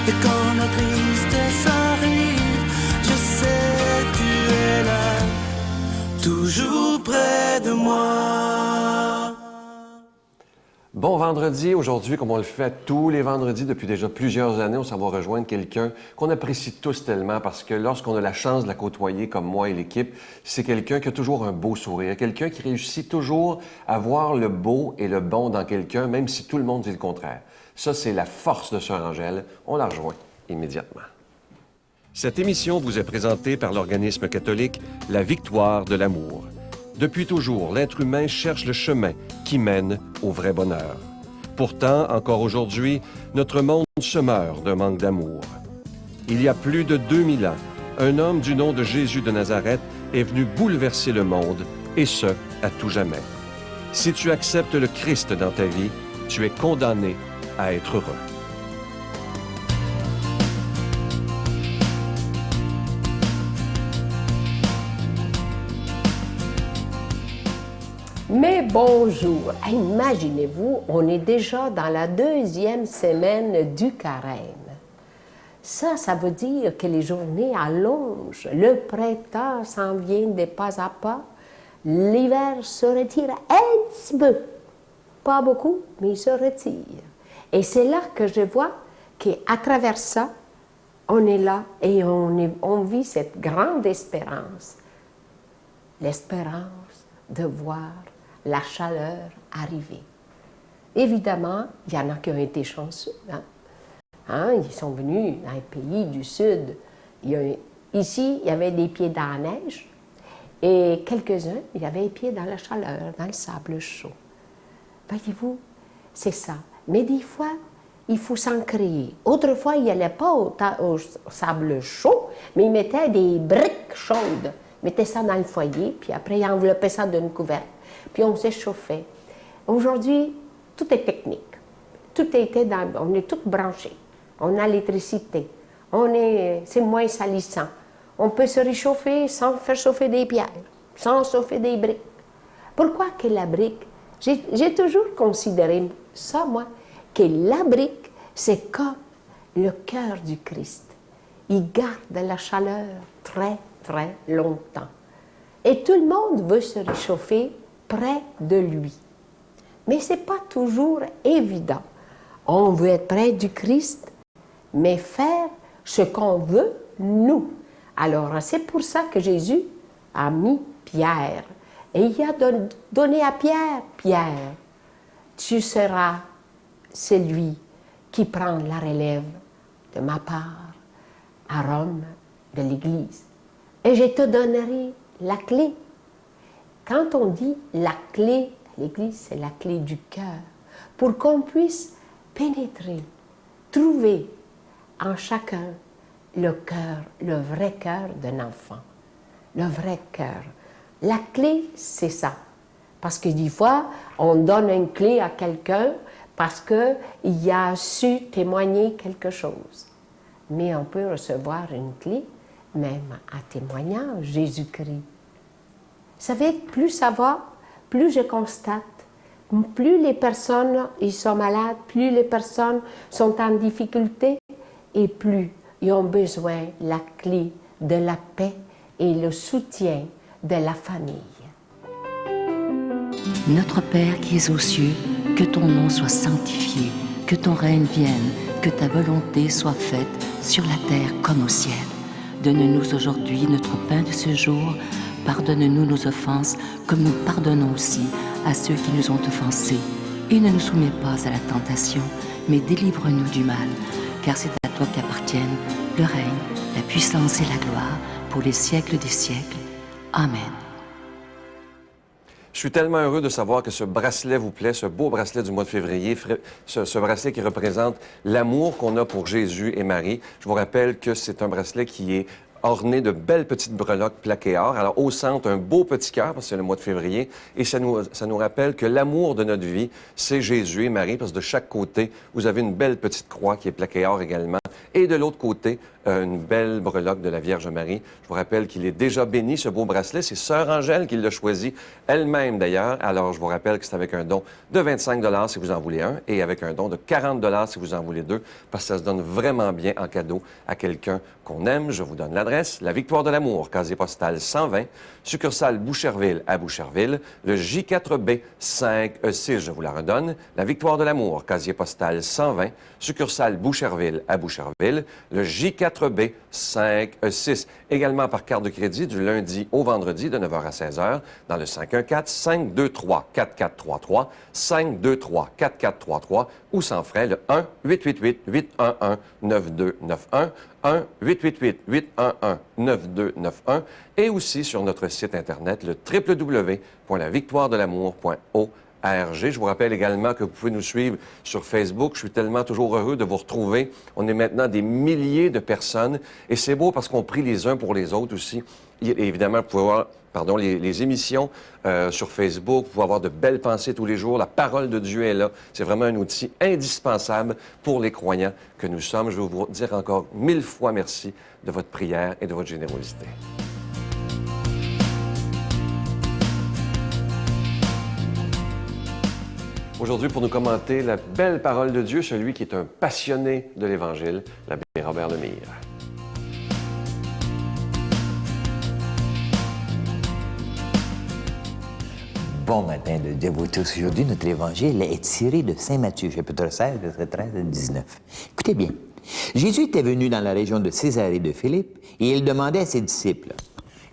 Et quand la tristesse arrive, je sais tu es là, toujours près de moi. Bon vendredi, aujourd'hui, comme on le fait tous les vendredis depuis déjà plusieurs années, on s'en va rejoindre quelqu'un qu'on apprécie tous tellement parce que lorsqu'on a la chance de la côtoyer comme moi et l'équipe, c'est quelqu'un qui a toujours un beau sourire, quelqu'un qui réussit toujours à voir le beau et le bon dans quelqu'un, même si tout le monde dit le contraire. Ça, c'est la force de Sœur Angèle. On la rejoint immédiatement. Cette émission vous est présentée par l'organisme catholique La Victoire de l'amour. Depuis toujours, l'être humain cherche le chemin qui mène au vrai bonheur. Pourtant, encore aujourd'hui, notre monde se meurt d'un manque d'amour. Il y a plus de 2000 ans, un homme du nom de Jésus de Nazareth est venu bouleverser le monde, et ce, à tout jamais. Si tu acceptes le Christ dans ta vie, tu es condamné à être heureux. Mais bonjour! Imaginez-vous, on est déjà dans la 2e semaine du carême. Ça veut dire que les journées allongent, le printemps s'en vient de pas à pas, l'hiver se retire un petit peu, pas beaucoup, mais il se retire. Et c'est là que je vois qu'à travers ça, on est là et on vit cette grande espérance. L'espérance de voir la chaleur arriver. Évidemment, il y en a qui ont été chanceux. Ils sont venus dans les pays du Sud. Ici, il y avait des pieds dans la neige et quelques-uns, il y avait les pieds dans la chaleur, dans le sable chaud. Voyez-vous, c'est ça. Mais des fois, il faut s'en créer. Autrefois, il n'y allait pas au sable chaud, mais ils mettaient des briques chaudes. Ils mettaient ça dans le foyer, puis après, ils enveloppaient ça d'une couverte. Puis on s'échauffait. Aujourd'hui, tout est technique. On est tous branchés. On a l'électricité. C'est moins salissant. On peut se réchauffer sans faire chauffer des pierres, sans chauffer des briques. Pourquoi que la brique? J'ai toujours considéré ça, moi, que la brique, c'est comme le cœur du Christ. Il garde la chaleur très, très longtemps. Et tout le monde veut se réchauffer près de lui. Mais ce n'est pas toujours évident. On veut être près du Christ, mais faire ce qu'on veut, nous. Alors, c'est pour ça que Jésus a mis Pierre. Et il a donné à Pierre, Pierre, tu seras celui qui prend la relève de ma part à Rome, de l'Église. Et je te donnerai la clé. Quand on dit la clé, l'Église, c'est la clé du cœur, pour qu'on puisse pénétrer, trouver en chacun le cœur, le vrai cœur d'un enfant, le vrai cœur. La clé, c'est ça. Parce que des fois, on donne une clé à quelqu'un parce qu'il a su témoigner quelque chose. Mais on peut recevoir une clé, même à témoignage, Jésus-Christ. Vous savez, plus ça va, plus je constate, plus les personnes ils sont malades, plus les personnes sont en difficulté, et plus ils ont besoin de la clé de la paix et le soutien de la famille. Notre Père qui es aux cieux, que ton nom soit sanctifié, que ton règne vienne, que ta volonté soit faite sur la terre comme au ciel. Donne-nous aujourd'hui notre pain de ce jour. Pardonne-nous nos offenses, comme nous pardonnons aussi à ceux qui nous ont offensés. Et ne nous soumets pas à la tentation, mais délivre-nous du mal, car c'est à toi qu'appartiennent le règne, la puissance et la gloire, pour les siècles des siècles. Amen. Je suis tellement heureux de savoir que ce bracelet vous plaît, ce beau bracelet du mois de février, ce bracelet qui représente l'amour qu'on a pour Jésus et Marie. Je vous rappelle que c'est un bracelet qui est orné de belles petites breloques plaquées or. Alors, au centre, un beau petit cœur, parce que c'est le mois de février, et ça nous rappelle que l'amour de notre vie, c'est Jésus et Marie, parce que de chaque côté, vous avez une belle petite croix qui est plaquée or également, et de l'autre côté, une belle breloque de la Vierge Marie. Je vous rappelle qu'il est déjà béni, ce beau bracelet. C'est Sœur Angèle qui l'a choisi, elle-même d'ailleurs. Alors, je vous rappelle que c'est avec un don de 25 $ si vous en voulez un et avec un don de 40 $ si vous en voulez deux, parce que ça se donne vraiment bien en cadeau à quelqu'un qu'on aime. Je vous donne l'adresse. La Victoire de l'Amour, casier postal 120, succursale Boucherville à Boucherville, le J4B 5E6, je vous la redonne. La Victoire de l'Amour, casier postal 120, succursale Boucherville à Boucherville, le J4B 5E6. Également par carte de crédit du lundi au vendredi de 9h à 16h dans le 514-523-4433, 523-4433 ou sans frais le 1-888-811-9291, 1-888-811-9291 et aussi sur notre site Internet, le www.lavictoiredelamour.org. Je vous rappelle également que vous pouvez nous suivre sur Facebook. Je suis tellement toujours heureux de vous retrouver. On est maintenant des milliers de personnes et c'est beau parce qu'on prie les uns pour les autres aussi. Et évidemment, vous pouvez voir les émissions sur Facebook. Vous pouvez avoir de belles pensées tous les jours. La parole de Dieu est là. C'est vraiment un outil indispensable pour les croyants que nous sommes. Je veux vous dire encore 1000 fois merci de votre prière et de votre générosité. Aujourd'hui, pour nous commenter la belle parole de Dieu, celui qui est un passionné de l'Évangile, l'abbé Robert Lemire. Bon matin de Dieu à vous tous. Aujourd'hui, notre Évangile est tiré de Saint Matthieu, chapitre 16, versets 13 à 19. Écoutez bien. Jésus était venu dans la région de Césarée de Philippe et il demandait à ses disciples.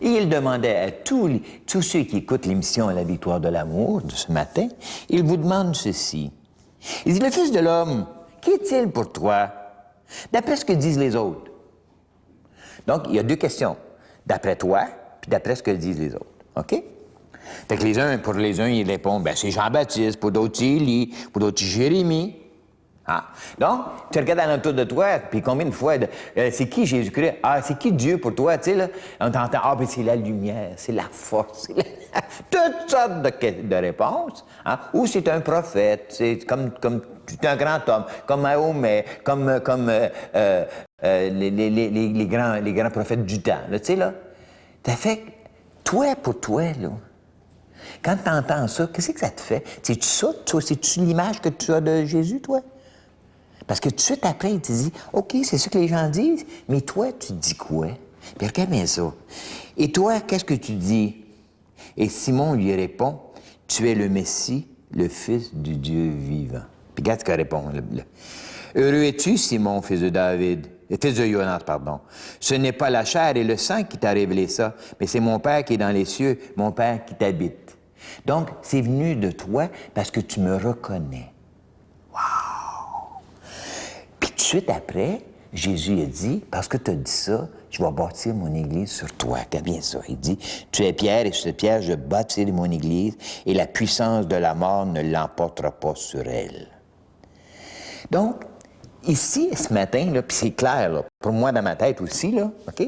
Et il demandait à tous ceux qui écoutent l'émission La Victoire de l'Amour de ce matin, il vous demande ceci. Il dit, le Fils de l'homme, qui est-il pour toi? D'après ce que disent les autres. Donc, il y a deux questions. D'après toi, puis d'après ce que disent les autres. OK? Fait que pour les uns, ils répondent, ben c'est Jean-Baptiste, pour d'autres, c'est Élie, pour d'autres, c'est Jérémie. Ah. Donc, tu regardes alentour de toi, puis combien de fois, c'est qui Jésus-Christ? Ah, c'est qui Dieu pour toi? Tu sais, là, on t'entend, ah, ben c'est la lumière, c'est la force, c'est toutes sortes de réponses. Hein? Ou c'est un prophète, c'est comme c'est un grand homme, comme Mahomet, comme les grands prophètes du temps, là, tu sais, là. T'as fait, toi, pour toi, là, quand tu entends ça, qu'est-ce que ça te fait? C'est-tu ça, toi? C'est-tu l'image que tu as de Jésus, toi? Parce que tout de suite après, il te dit, OK, c'est ça que les gens disent, mais toi, tu dis quoi? Puis regarde bien ça. Et toi, qu'est-ce que tu dis? Et Simon lui répond, tu es le Messie, le Fils du Dieu vivant. Puis regarde ce qu'il répond. Heureux es-tu, Simon, fils de David, fils de Jonas, pardon. Ce n'est pas la chair et le sang qui t'a révélé ça, mais c'est mon Père qui est dans les cieux, mon Père qui t'habite. Donc, c'est venu de toi parce que tu me reconnais. Puis tout de suite après, Jésus a dit, parce que tu as dit ça, je vais bâtir mon Église sur toi. Regarde bien ça. Il dit, tu es Pierre et sur cette pierre, je bâtirai mon Église et la puissance de la mort ne l'emportera pas sur elle. Donc, ici, ce matin, là, puis c'est clair, là, pour moi dans ma tête aussi, là, OK?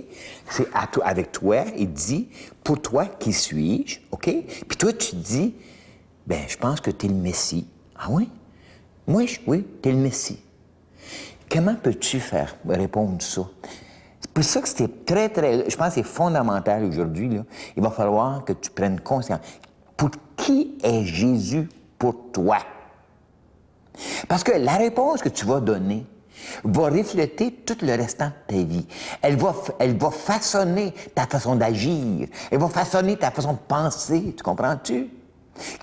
C'est avec toi, il dit, pour toi, qui suis-je? OK? Puis toi, tu dis, ben je pense que tu es le Messie. Ah oui? Moi, oui, tu es le Messie. Comment peux-tu faire répondre ça? C'est pour ça que c'est très, je pense que c'est fondamental aujourd'hui, là. Il va falloir que tu prennes conscience. Pour qui est Jésus pour toi? Parce que la réponse que tu vas donner va refléter tout le restant de ta vie. Elle va façonner ta façon d'agir. Elle va façonner ta façon de penser. Tu comprends-tu?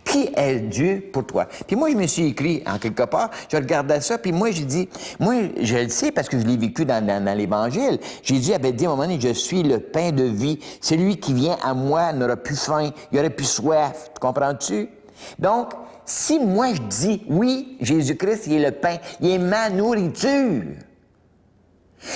Qui est Dieu pour toi? Puis moi, je me suis écrit, en quelque part, je regardais ça, puis moi, j'ai dit, moi, je le sais parce que je l'ai vécu dans l'Évangile. Jésus avait dit à un moment donné, je suis le pain de vie. Celui qui vient à moi n'aura plus faim, il n'aura plus soif. Tu comprends-tu? Donc, si moi je dis, oui, Jésus-Christ, il est le pain, il est ma nourriture.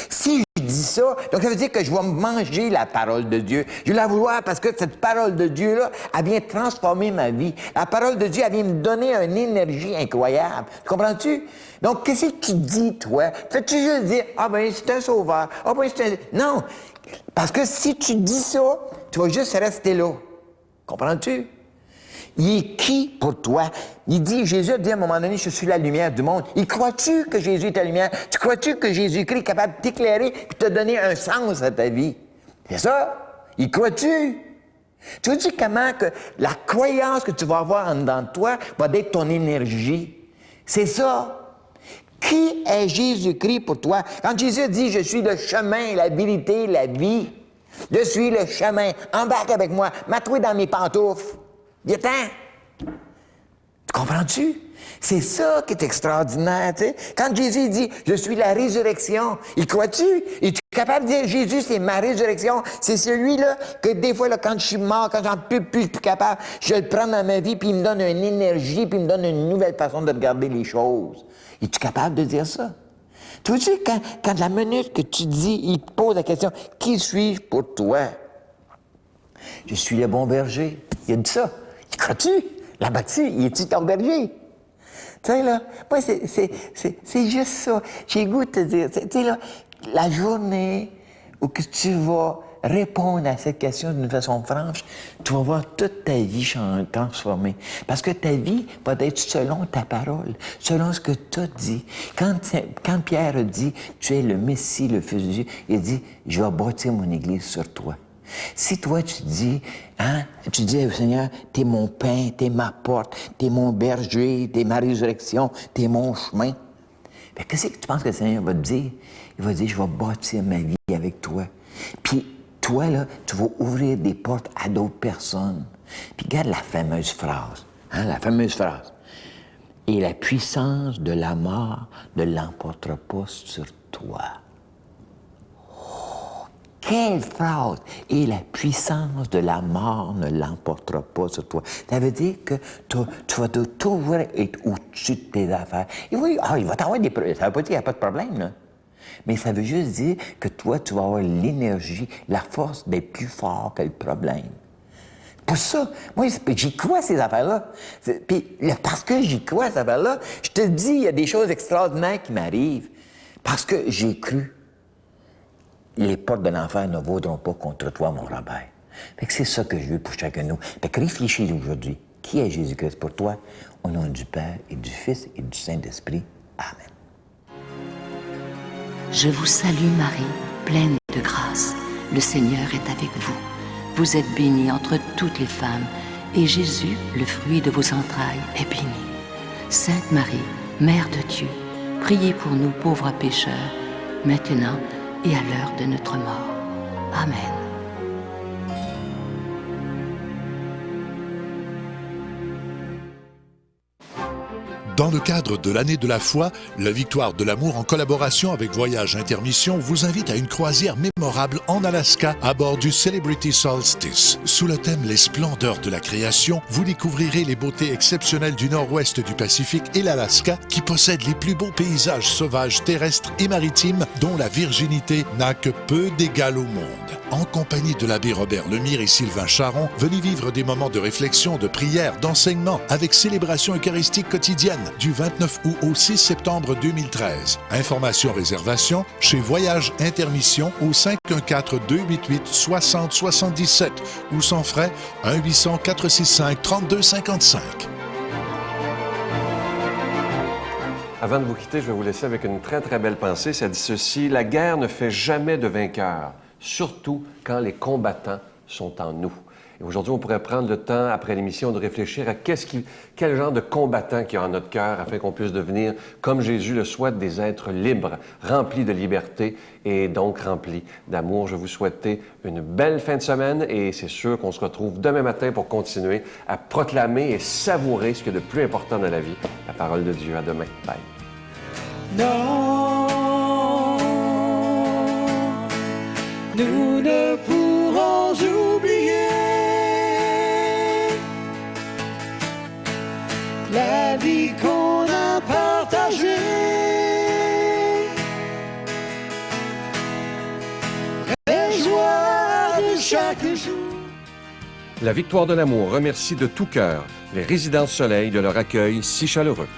Si je dis ça, donc ça veut dire que je vais manger la parole de Dieu. Je vais la vouloir parce que cette parole de Dieu-là, elle vient transformer ma vie. La parole de Dieu, elle vient me donner une énergie incroyable. Tu comprends-tu? Donc, qu'est-ce que tu dis, toi? Fais-tu juste dire, ah ben, c'est un sauveur. Ah ben, c'est un... Non! Parce que si tu dis ça, tu vas juste rester là. Comprends-tu? Il est qui pour toi? Il dit, Jésus a dit à un moment donné, je suis la lumière du monde. Y crois-tu que Jésus est ta lumière? Tu crois-tu que Jésus-Christ est capable de t'éclairer et de te donner un sens à ta vie? C'est ça? Y crois-tu? Tu veux dire comment que la croyance que tu vas avoir en dedans de toi va être ton énergie? C'est ça. Qui est Jésus-Christ pour toi? Quand Jésus dit, je suis le chemin, la vérité, la vie, je suis le chemin, embarque avec moi, mets-toi dans mes pantoufles. Viens-t'en! Tu comprends-tu? C'est ça qui est extraordinaire, tu sais. Quand Jésus dit, je suis la résurrection, y crois-tu? Es-tu capable de dire, Jésus, c'est ma résurrection? C'est celui-là que des fois, là, quand je suis mort, quand j'en peux plus, je suis plus capable, je le prends dans ma vie, puis il me donne une énergie, puis il me donne une nouvelle façon de regarder les choses. Es-tu capable de dire ça? Tu vois-tu, quand la minute que tu dis, il te pose la question, qui suis-je pour toi? Je suis le bon berger. Il a dit ça. Y crois-tu? Là-bas-dessus, il est-tu ton berger? Tu sais, là, moi, c'est juste ça. J'ai le goût de te dire, tu sais, là, la journée où que tu vas répondre à cette question d'une façon franche, tu vas voir toute ta vie transformée. Parce que ta vie va être selon ta parole, selon ce que tu as dit. Quand Pierre a dit, tu es le Messie, le Fils de Dieu, il a dit, je vais bâtir mon Église sur toi. Si toi, tu dis au Seigneur, t'es mon pain, t'es ma porte, t'es mon berger, t'es ma résurrection, t'es mon chemin. Bien, qu'est-ce que tu penses que le Seigneur va te dire? Il va dire, je vais bâtir ma vie avec toi. Puis, toi, là, tu vas ouvrir des portes à d'autres personnes. Puis, regarde la fameuse phrase, la fameuse phrase. Et la puissance de la mort ne l'emportera pas sur toi. Quelle phrase! Et la puissance de la mort ne l'emportera pas sur toi. Ça veut dire que tu vas toujours être au-dessus de tes affaires. Et oui, il va t'avoir des problèmes. Ça veut pas dire qu'il n'y a pas de problème, là. Mais ça veut juste dire que toi, tu vas avoir l'énergie, la force d'être plus fort que le problème. Pour ça, moi, j'y crois à ces affaires-là. Puis, parce que j'y crois à ces affaires-là, je te dis, il y a des choses extraordinaires qui m'arrivent. Parce que j'ai cru. Les portes de l'enfer ne vaudront pas contre toi, mon Robert. Fait que c'est ça que je veux pour chacun de nous. Fait que réfléchis aujourd'hui. Qui est Jésus-Christ pour toi? Au nom du Père et du Fils et du Saint-Esprit. Amen. Je vous salue Marie, pleine de grâce. Le Seigneur est avec vous. Vous êtes bénie entre toutes les femmes, et Jésus, le fruit de vos entrailles, est béni. Sainte Marie, Mère de Dieu, priez pour nous pauvres pécheurs, maintenant et à l'heure de notre mort. Amen. Dans le cadre de l'année de la foi, la Victoire de l'amour, en collaboration avec Voyage Intermission, vous invite à une croisière mémorable en Alaska à bord du Celebrity Solstice. Sous le thème Les splendeurs de la création, vous découvrirez les beautés exceptionnelles du nord-ouest du Pacifique et l'Alaska, qui possède les plus beaux paysages sauvages terrestres et maritimes, dont la virginité n'a que peu d'égal au monde. En compagnie de l'abbé Robert Lemire et Sylvain Charon, venez vivre des moments de réflexion, de prière, d'enseignement, avec célébration eucharistique quotidienne du 29 août au 6 septembre 2013. Informations, réservations chez Voyage Intermission au 514-288-6077 ou sans frais 1-800-465-3255. Avant de vous quitter, je vais vous laisser avec une très, très belle pensée. Ça dit ceci: la guerre ne fait jamais de vainqueur, surtout quand les combattants sont en nous. Et aujourd'hui, on pourrait prendre le temps, après l'émission, de réfléchir à quel genre de combattant qu'il y a en notre cœur, afin qu'on puisse devenir, comme Jésus le souhaite, des êtres libres, remplis de liberté et donc remplis d'amour. Je vous souhaite une belle fin de semaine et c'est sûr qu'on se retrouve demain matin pour continuer à proclamer et savourer ce qui est de plus important dans la vie, la parole de Dieu. À demain. Bye. Non, nous ne pourrons oublier la vie qu'on a partagée, les joies de chaque jour. La Victoire de l'amour remercie de tout cœur les Résidences Soleil de leur accueil si chaleureux.